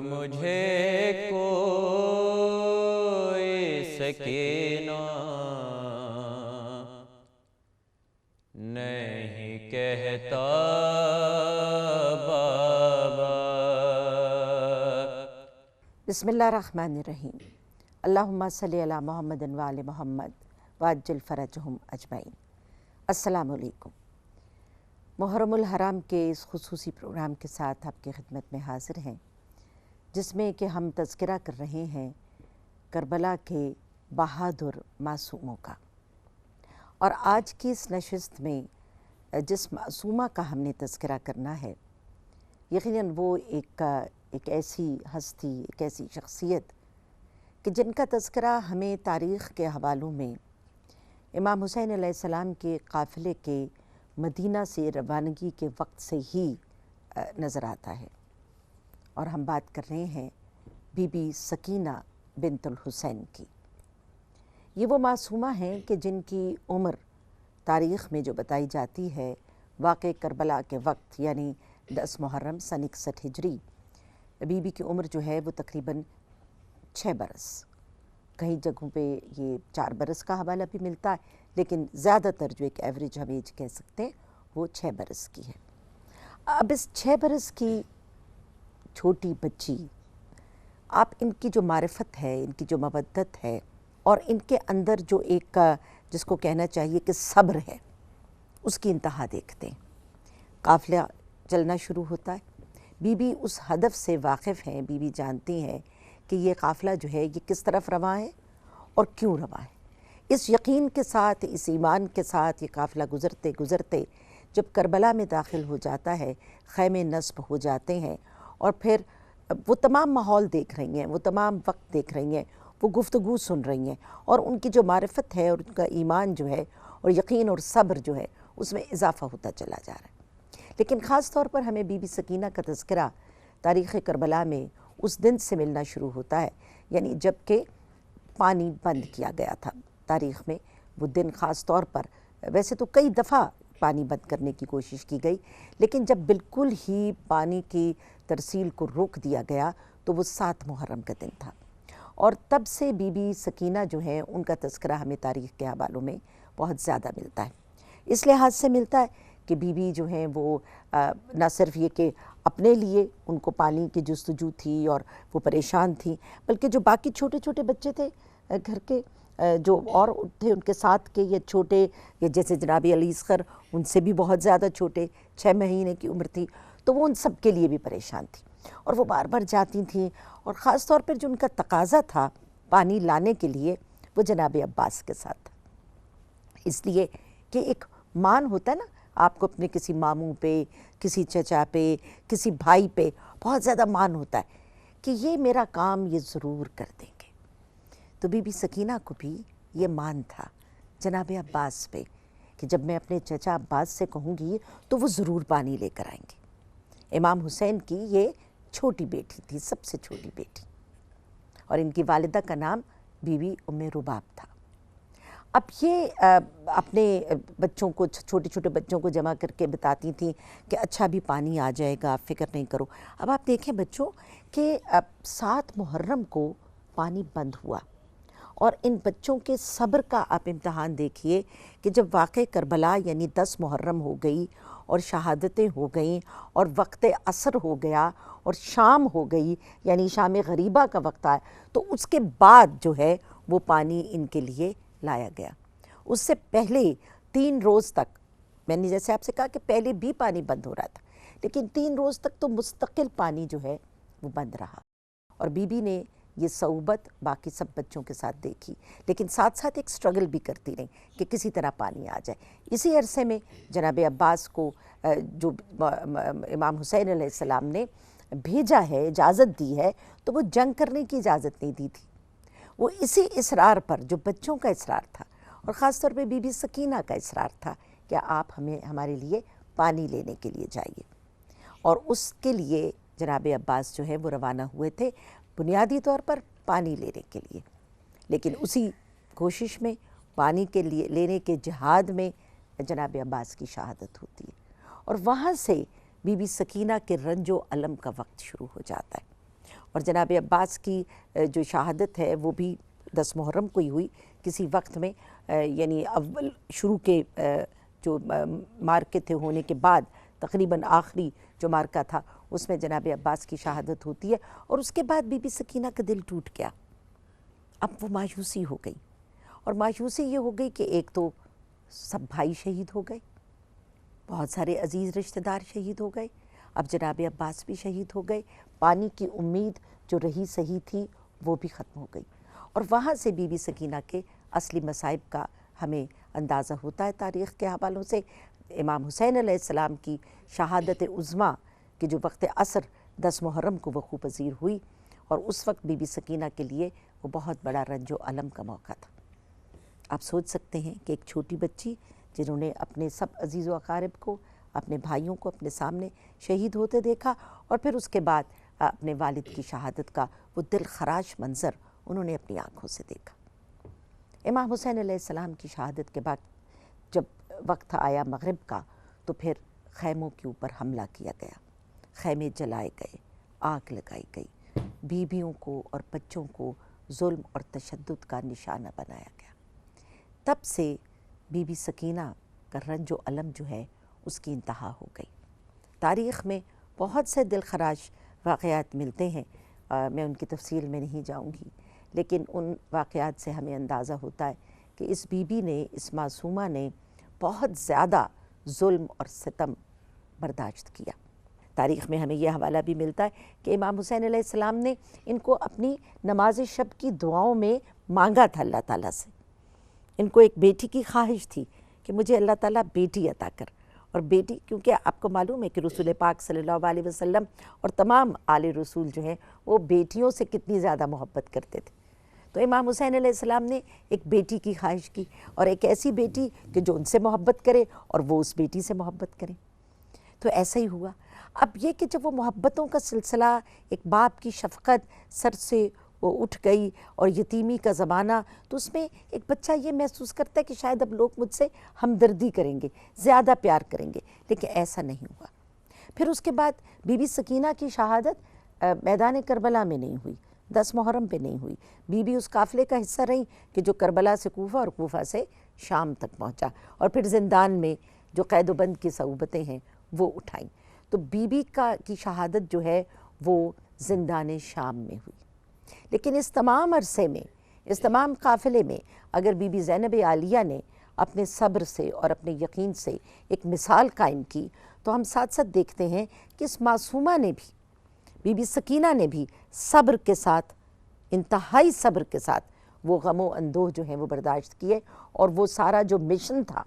مجھے کوئی سکینہ نہیں کہتا بابا۔ بسم اللہ الرحمن الرحیم۔ اللہم صلی علی محمد و آل محمد وعجل فرجہم اجمعین۔ السلام علیکم۔ محرم الحرام کے اس خصوصی پروگرام کے ساتھ آپ کی خدمت میں حاضر ہیں، جس میں کہ ہم تذکرہ کر رہے ہیں کربلا کے بہادر معصوموں کا۔ اور آج کی اس نشست میں جس معصومہ کا ہم نے تذکرہ کرنا ہے، یقیناً وہ ایک ایسی ہستی، ایک ایسی شخصیت کہ جن کا تذکرہ ہمیں تاریخ کے حوالوں میں امام حسین علیہ السلام کے قافلے کے مدینہ سے روانگی کے وقت سے ہی نظر آتا ہے، اور ہم بات کر رہے ہیں بی بی سکینہ بنت الحسین کی۔ یہ وہ معصومہ ہیں کہ جن کی عمر تاریخ میں جو بتائی جاتی ہے واقع کربلا کے وقت، یعنی 10 محرم سن 61 ہجری، بی بی کی عمر جو ہے وہ تقریباً 6 برس، کئی جگہوں پہ یہ 4 برس کا حوالہ بھی ملتا ہے، لیکن زیادہ تر جو ایک ایوریج ہم ایج کہہ سکتے ہیں وہ 6 برس کی ہے۔ اب اس 6 برس کی چھوٹی بچی، آپ ان کی جو معرفت ہے، ان کی جو مودت ہے، اور ان کے اندر جو ایک جس کو کہنا چاہیے کہ صبر ہے، اس کی انتہا دیکھتے ہیں۔ قافلہ چلنا شروع ہوتا ہے، بی بی اس ہدف سے واقف ہیں، بی بی جانتی ہیں کہ یہ قافلہ جو ہے یہ کس طرف رواں ہے اور کیوں رواں ہے۔ اس یقین کے ساتھ، اس ایمان کے ساتھ یہ قافلہ گزرتے گزرتے جب کربلا میں داخل ہو جاتا ہے، خیمے نصب ہو جاتے ہیں، اور پھر وہ تمام ماحول دیکھ رہی ہیں، وہ تمام وقت دیکھ رہی ہیں، وہ گفتگو سن رہی ہیں، اور ان کی جو معرفت ہے اور ان کا ایمان جو ہے اور یقین اور صبر جو ہے اس میں اضافہ ہوتا چلا جا رہا ہے۔ لیکن خاص طور پر ہمیں بی بی سکینہ کا تذکرہ تاریخ کربلا میں اس دن سے ملنا شروع ہوتا ہے، یعنی جب کہ پانی بند کیا گیا تھا تاریخ میں۔ وہ دن خاص طور پر، ویسے تو کئی دفعہ پانی بند کرنے کی کوشش کی گئی، لیکن جب بالکل ہی پانی کی ترسیل کو روک دیا گیا تو وہ 7 محرم کا دن تھا، اور تب سے بی بی سکینہ جو ہے ان کا تذکرہ ہمیں تاریخ کے حوالوں میں بہت زیادہ ملتا ہے۔ اس لحاظ سے ملتا ہے کہ بی بی جو ہیں وہ نہ صرف یہ کہ اپنے لیے ان کو پانی کی جستجو تھی اور وہ پریشان تھیں، بلکہ جو باقی چھوٹے چھوٹے بچے تھے گھر کے، جو اور تھے ان کے ساتھ کے، یہ چھوٹے، یہ جیسے جناب علی اصغر، ان سے بھی بہت زیادہ چھوٹے، 6 مہینے کی عمر تھی، تو وہ ان سب کے لیے بھی پریشان تھی، اور وہ بار بار جاتی تھیں، اور خاص طور پر جو ان کا تقاضا تھا پانی لانے کے لیے وہ جناب عباس کے ساتھ تھا، اس لیے کہ ایک مان ہوتا ہے نا، آپ کو اپنے کسی ماموں پہ، کسی چچا پہ، کسی بھائی پہ بہت زیادہ مان ہوتا ہے کہ یہ میرا کام یہ ضرور کر دیں گے۔ تو بی بی سکینہ کو بھی یہ مان تھا جناب عباس پہ کہ جب میں اپنے چچا عباس سے کہوں گی تو وہ ضرور پانی لے کر آئیں گے۔ امام حسین کی یہ چھوٹی بیٹی تھی، سب سے چھوٹی بیٹی، اور ان کی والدہ کا نام بی بی ام رباب تھا۔ اب یہ اپنے بچوں کو، چھوٹے چھوٹے بچوں کو جمع کر کے بتاتی تھیں کہ اچھا بھی پانی آ جائے گا، آپ فکر نہیں کرو۔ اب آپ دیکھیں بچوں کہ 7 محرم کو پانی بند ہوا، اور ان بچوں کے صبر کا آپ امتحان دیکھیے کہ جب واقع کربلا یعنی 10 محرم ہو گئی اور شہادتیں ہو گئیں اور وقت عصر ہو گیا اور شام ہو گئی، یعنی شام غریبہ کا وقت آیا، تو اس کے بعد جو ہے وہ پانی ان کے لیے لایا گیا۔ اس سے پہلے 3 روز تک، میں نے جیسے آپ سے کہا کہ پہلے بھی پانی بند ہو رہا تھا، لیکن 3 روز تک تو مستقل پانی جو ہے وہ بند رہا، اور بی بی نے یہ صعوبت باقی سب بچوں کے ساتھ دیکھی، لیکن ساتھ ساتھ ایک سٹرگل بھی کرتی رہی کہ کسی طرح پانی آ جائے۔ اسی عرصے میں جناب عباس کو جو امام حسین علیہ السلام نے بھیجا ہے، اجازت دی ہے، تو وہ جنگ کرنے کی اجازت نہیں دی تھی۔ وہ اسی اصرار پر، جو بچوں کا اصرار تھا اور خاص طور پہ بی بی سکینہ کا اصرار تھا کہ آپ ہمارے لیے پانی لینے کے لیے جائیے، اور اس کے لیے جناب عباس جو ہے وہ روانہ ہوئے تھے بنیادی طور پر پانی لینے کے لیے، لیکن اسی کوشش میں پانی کے لیے لینے کے جہاد میں جناب عباس کی شہادت ہوتی ہے، اور وہاں سے بی بی سکینہ کے رنج و الم کا وقت شروع ہو جاتا ہے، اور جناب عباس کی جو شہادت ہے وہ بھی 10 محرم کو ہی ہوئی کسی وقت میں، یعنی اول شروع کے جو مارکے تھے ہونے کے بعد تقریباً آخری جو مارکہ تھا اس میں جناب عباس کی شہادت ہوتی ہے، اور اس کے بعد بی بی سکینہ کا دل ٹوٹ گیا۔ اب وہ مایوسی ہو گئی، اور مایوسی یہ ہو گئی کہ ایک تو سب بھائی شہید ہو گئے، بہت سارے عزیز رشتہ دار شہید ہو گئے، اب جناب عباس بھی شہید ہو گئے، پانی کی امید جو رہی صحیح تھی وہ بھی ختم ہو گئی، اور وہاں سے بی بی سکینہ کے اصلی مصائب کا ہمیں اندازہ ہوتا ہے تاریخ کے حوالوں سے۔ امام حسین علیہ السلام کی شہادت عظمیٰ کہ جو وقت عصر 10 محرم کو وقوع پذیر ہوئی، اور اس وقت بی بی سکینہ کے لیے وہ بہت بڑا رنج و الم کا موقع تھا۔ آپ سوچ سکتے ہیں کہ ایک چھوٹی بچی جنہوں نے اپنے سب عزیز و اقارب کو، اپنے بھائیوں کو اپنے سامنے شہید ہوتے دیکھا، اور پھر اس کے بعد اپنے والد کی شہادت کا وہ دل خراش منظر انہوں نے اپنی آنکھوں سے دیکھا۔ امام حسین علیہ السلام کی شہادت کے بعد جب وقت آیا مغرب کا تو پھر خیموں کے اوپر حملہ کیا گیا، خیمے جلائے گئے، آگ لگائی گئی، بیویوں کو اور بچوں کو ظلم اور تشدد کا نشانہ بنایا گیا۔ تب سے بی بی سکینہ کا رنج و الم جو ہے اس کی انتہا ہو گئی۔ تاریخ میں بہت سے دل خراش واقعات ملتے ہیں، میں ان کی تفصیل میں نہیں جاؤں گی، لیکن ان واقعات سے ہمیں اندازہ ہوتا ہے کہ اس بی بی نے، اس معصومہ نے بہت زیادہ ظلم اور ستم برداشت کیا۔ تاریخ میں ہمیں یہ حوالہ بھی ملتا ہے کہ امام حسین علیہ السلام نے ان کو اپنی نماز شب کی دعاؤں میں مانگا تھا اللہ تعالیٰ سے۔ ان کو ایک بیٹی کی خواہش تھی کہ مجھے اللہ تعالیٰ بیٹی عطا کر، اور بیٹی کیونکہ آپ کو معلوم ہے کہ رسول پاک صلی اللہ علیہ وسلم اور تمام آل رسول جو ہیں وہ بیٹیوں سے کتنی زیادہ محبت کرتے تھے، تو امام حسین علیہ السلام نے ایک بیٹی کی خواہش کی، اور ایک ایسی بیٹی کہ جو ان سے محبت کرے اور وہ اس بیٹی سے محبت کرے۔ تو ایسا ہی ہوا۔ اب یہ کہ جب وہ محبتوں کا سلسلہ، ایک باپ کی شفقت سر سے وہ اٹھ گئی اور یتیمی کا زمانہ، تو اس میں ایک بچہ یہ محسوس کرتا ہے کہ شاید اب لوگ مجھ سے ہمدردی کریں گے، زیادہ پیار کریں گے، لیکن ایسا نہیں ہوا۔ پھر اس کے بعد بی بی سکینہ کی شہادت میدان کربلا میں نہیں ہوئی، 10 محرم پہ نہیں ہوئی، بی بی اس قافلے کا حصہ رہیں کہ جو کربلا سے کوفہ اور کوفہ سے شام تک پہنچا، اور پھر زندان میں جو قید و بند کی صعوبتیں ہیں وہ اٹھائیں۔ تو بی بی کی شہادت جو ہے وہ زندان شام میں ہوئی۔ لیکن اس تمام عرصے میں، اس تمام قافلے میں اگر بی بی زینب عالیہ نے اپنے صبر سے اور اپنے یقین سے ایک مثال قائم کی، تو ہم ساتھ ساتھ دیکھتے ہیں کہ اس معصومہ نے بھی، بی بی سکینہ نے بھی صبر کے ساتھ، انتہائی صبر کے ساتھ وہ غم و اندوہ جو ہیں وہ برداشت کیے، اور وہ سارا جو مشن تھا،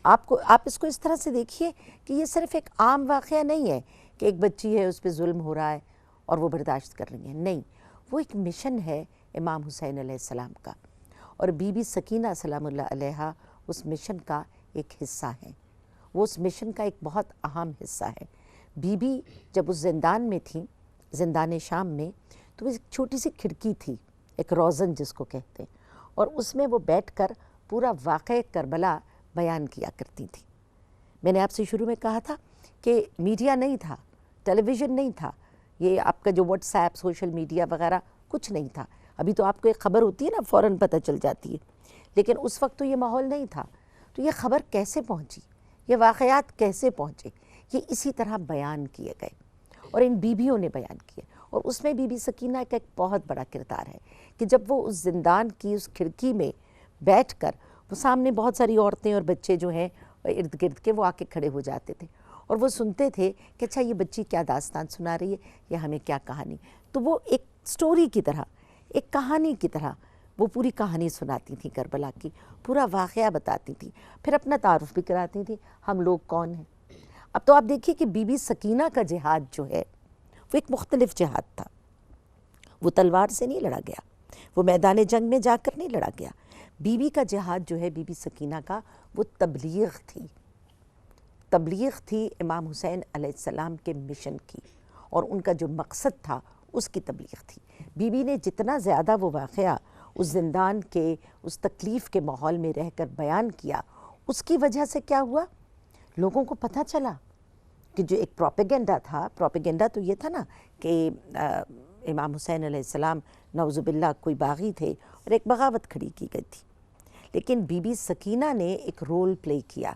آپ اس کو اس طرح سے دیکھیے کہ یہ صرف ایک عام واقعہ نہیں ہے کہ ایک بچی ہے اس پہ ظلم ہو رہا ہے اور وہ برداشت کر رہی ہیں، نہیں، وہ ایک مشن ہے امام حسین علیہ السلام کا، اور بی بی سکینہ سلام اللہ علیہا اس مشن کا ایک حصہ ہیں، وہ اس مشن کا ایک بہت اہم حصہ ہے۔ بی بی جب اس زندان میں تھیں، زندان شام میں، تو وہ ایک چھوٹی سی کھڑکی تھی، ایک روزن جس کو کہتے ہیں، اور اس میں وہ بیٹھ کر پورا واقعہ کربلا بیان کیا کرتی تھی۔ میں نے آپ سے شروع میں کہا تھا کہ میڈیا نہیں تھا، ٹیلی ویژن نہیں تھا، یہ آپ کا جو واٹس ایپ، سوشل میڈیا وغیرہ کچھ نہیں تھا۔ ابھی تو آپ کو ایک خبر ہوتی ہے نا فوراً پتہ چل جاتی ہے، لیکن اس وقت تو یہ ماحول نہیں تھا۔ تو یہ خبر کیسے پہنچی، یہ واقعات کیسے پہنچے، یہ اسی طرح بیان کیے گئے، اور ان بیویوں نے بیان کیے، اور اس میں بی بی سکینہ کا ایک بہت بڑا کردار ہے کہ جب وہ اس زندان کی اس کھڑکی میں بیٹھ کر، وہ سامنے بہت ساری عورتیں اور بچے جو ہیں ارد گرد کے وہ آ کے کھڑے ہو جاتے تھے، اور وہ سنتے تھے کہ اچھا یہ بچی کیا داستان سنا رہی ہے، یا ہمیں کیا کہانی، تو وہ ایک سٹوری کی طرح، ایک کہانی کی طرح وہ پوری کہانی سناتی تھیں، کربلا کی پورا واقعہ بتاتی تھیں، پھر اپنا تعارف بھی کراتی تھیں، ہم لوگ کون ہیں۔ اب تو آپ دیکھیے کہ بی بی سکینہ کا جہاد جو ہے وہ ایک مختلف جہاد تھا، وہ تلوار سے نہیں لڑا گیا، وہ میدان جنگ میں جا کر نہیں لڑا گیا۔ بی بی کا جہاد جو ہے، بی بی سکینہ کا، وہ تبلیغ تھی، تبلیغ تھی امام حسین علیہ السلام کے مشن کی، اور ان کا جو مقصد تھا اس کی تبلیغ تھی۔ بی بی نے جتنا زیادہ وہ واقعہ اس زندان کے، اس تکلیف کے ماحول میں رہ کر بیان کیا، اس کی وجہ سے کیا ہوا، لوگوں کو پتہ چلا کہ جو ایک پروپیگنڈا تھا، پروپیگنڈا تو یہ تھا نا کہ امام حسین علیہ السلام نعوذ باللہ کوئی باغی تھے اور ایک بغاوت کھڑی کی گئی تھی، لیکن بی بی سکینہ نے ایک رول پلے کیا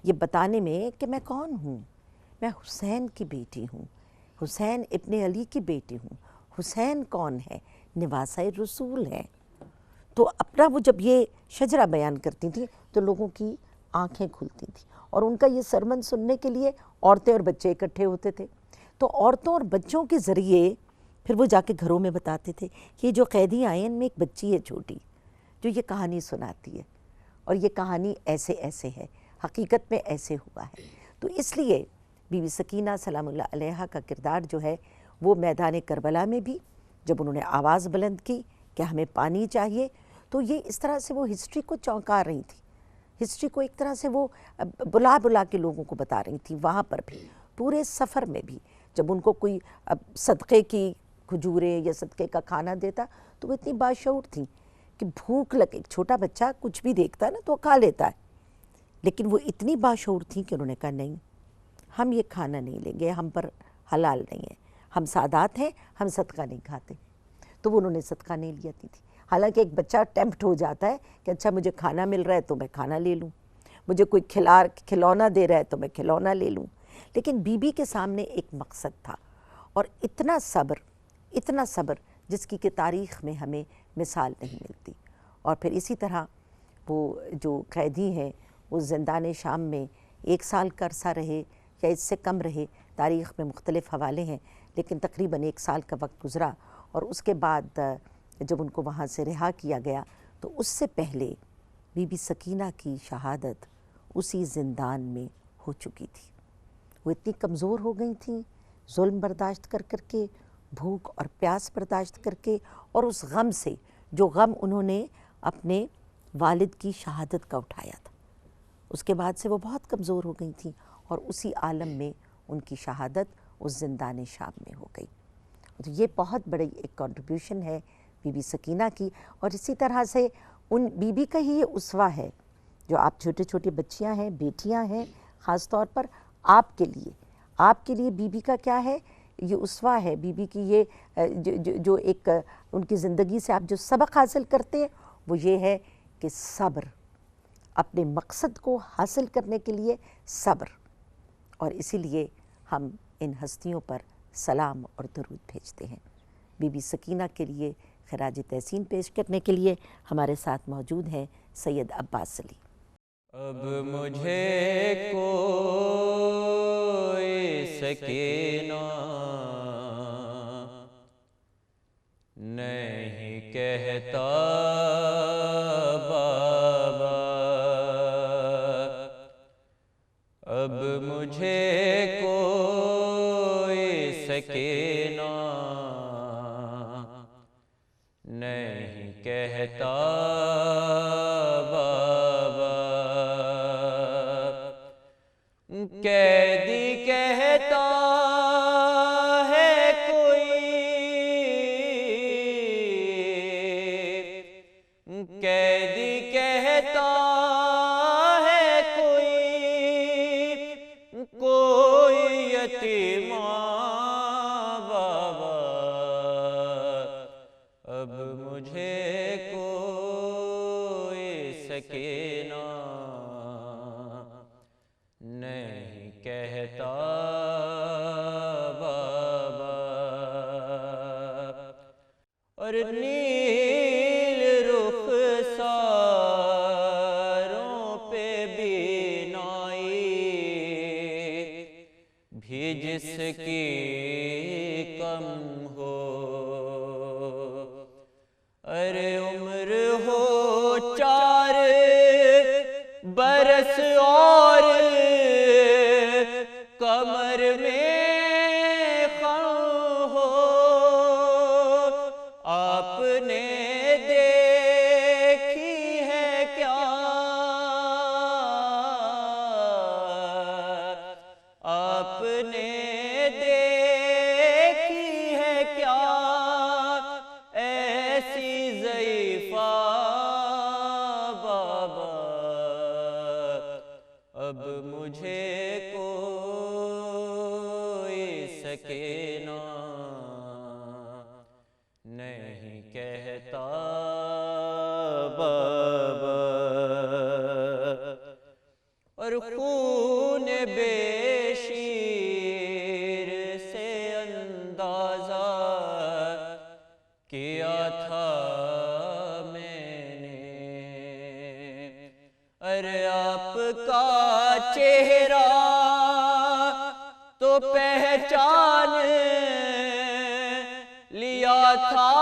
یہ بتانے میں کہ میں کون ہوں، میں حسین کی بیٹی ہوں، حسین ابن علی کی بیٹی ہوں، حسین کون ہے، نواسہ رسول ہے۔ تو اپنا وہ جب یہ شجرہ بیان کرتی تھیں تو لوگوں کی آنکھیں کھلتی تھیں، اور ان کا یہ سرمن سننے کے لیے عورتیں اور بچے اکٹھے ہوتے تھے، تو عورتوں اور بچوں کے ذریعے پھر وہ جا کے گھروں میں بتاتے تھے کہ یہ جو قیدی آئے ہیں ان میں ایک بچی ہے چھوٹی جو یہ کہانی سناتی ہے، اور یہ کہانی ایسے ایسے ہے، حقیقت میں ایسے ہوا ہے۔ تو اس لیے بی بی سکینہ سلام اللہ علیہا کا کردار جو ہے وہ میدان کربلا میں بھی جب انہوں نے آواز بلند کی کہ ہمیں پانی چاہیے، تو یہ اس طرح سے وہ ہسٹری کو چونکا رہی تھی، ہسٹری کو ایک طرح سے وہ بلا بلا کے لوگوں کو بتا رہی تھی۔ وہاں پر بھی پورے سفر میں بھی جب ان کو کوئی صدقے کی کھجوریں یا صدقے کا کھانا دیتا تو وہ اتنی باشعور تھیں کہ بھوک لگے، ایک چھوٹا بچہ کچھ بھی دیکھتا ہے نا تو کھا لیتا ہے، لیکن وہ اتنی باشعور تھیں کہ انہوں نے کہا نہیں، ہم یہ کھانا نہیں لیں گے، ہم پر حلال نہیں ہے، ہم سادات ہیں، ہم صدقہ نہیں کھاتے۔ تو وہ انہوں نے صدقہ نہیں لیا تھی۔ حالانکہ ایک بچہ ٹیمپٹ ہو جاتا ہے کہ اچھا مجھے کھانا مل رہا ہے تو میں کھانا لے لوں، مجھے کوئی کھلونا دے رہا ہے تو میں کھلونا لے لوں، لیکن بی بی کے سامنے ایک مقصد تھا، اور اتنا صبر جس کی کہ تاریخ میں ہمیں مثال نہیں ملتی۔ اور پھر اسی طرح وہ جو قیدی ہیں وہ زندان شام میں 1 سال کا عرصہ رہے یا اس سے کم رہے، تاریخ میں مختلف حوالے ہیں، لیکن تقریباً 1 سال کا وقت گزرا، اور اس کے بعد جب ان کو وہاں سے رہا کیا گیا تو اس سے پہلے بی بی سکینہ کی شہادت اسی زندان میں ہو چکی تھی۔ وہ اتنی کمزور ہو گئی تھیں، ظلم برداشت کر کر کے، بھوک اور پیاس برداشت کر کے، اور اس غم سے جو غم انہوں نے اپنے والد کی شہادت کا اٹھایا تھا، اس کے بعد سے وہ بہت کمزور ہو گئی تھیں، اور اسی عالم میں ان کی شہادت اس زندان شام میں ہو گئی۔ تو یہ بہت بڑی ایک کنٹریبیوشن ہے بی بی سکینہ کی، اور اسی طرح سے ان بی بی کا ہی یہ اسوہ ہے جو آپ چھوٹے چھوٹے بچیاں ہیں، بیٹیاں ہیں، خاص طور پر آپ کے لیے بی بی کا کیا ہے، یہ اسوہ ہے بی بی کی، یہ جو ایک ان کی زندگی سے آپ جو سبق حاصل کرتے ہیں وہ یہ ہے کہ صبر، اپنے مقصد کو حاصل کرنے کے لیے صبر۔ اور اسی لیے ہم ان ہستیوں پر سلام اور درود بھیجتے ہیں۔ بی بی سکینہ کے لیے خراج تحسین پیش کرنے کے لیے ہمارے ساتھ موجود ہیں سید عباس علی۔ اب مجھے کوئی سکینہ نہیں کہتا بابا، اب مجھے کوئی سکینہ نہیں کہتا بابا، قیدی کہتا ہے کوئی، قیدی کہتا ہے کوئی یتیمہ بابا، اب مجھے کوئی سکینہ نہیں کہتا بابا، اور نیل رخساروں پہ بینائی بھی جس کی کم ہو، ارے عمر ہو 4 برس اور کمر میں خم ہو، آپ نے دیکھی ہے کیا، آپ نے دیکھی ہے کیا ایسی ضعیفہ بابا، اب مجھے کوئی سکینہ خون بے شیر سے اندازہ کیا تھا میں نے، ارے آپ کا چہرہ تو پہچان لیا تھا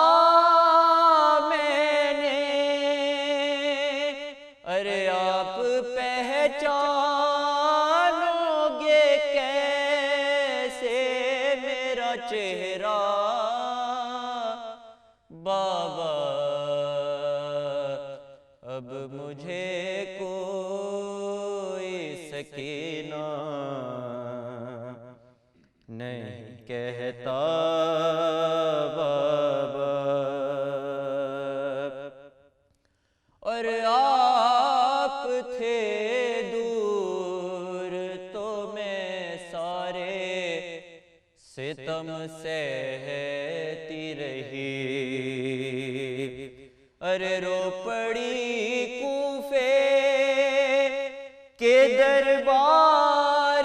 میں نے، ارے آپ پہچانو گے کیسے میرا چہرہ بابا، اب مجھے کوئی سکینہ نہیں کہتا بابا، اور آپ تھے دور تو میں سارے ستم سہتی رہی، ارے رو پڑی کوفے کے دربار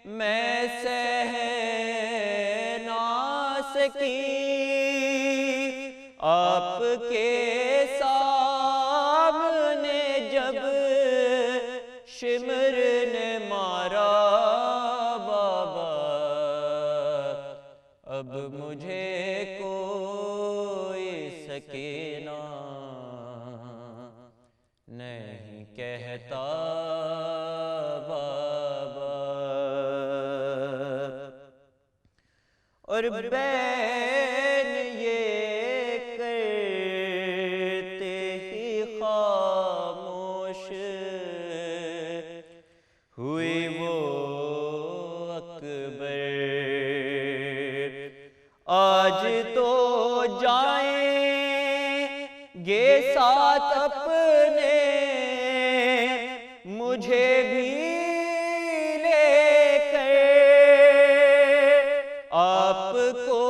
میں سہ نہ سکی، آپ کے سامنے جب شمر نے مارا بابا، اب مجھے کوئی سکینہ نہیں کہتا بابا، اور بین یہ کرتے ہی خاموش ہوئی وہ اکبر، آج تو جائیں گے ساتھ اپنے مجھے بھی لے کر، آپ کو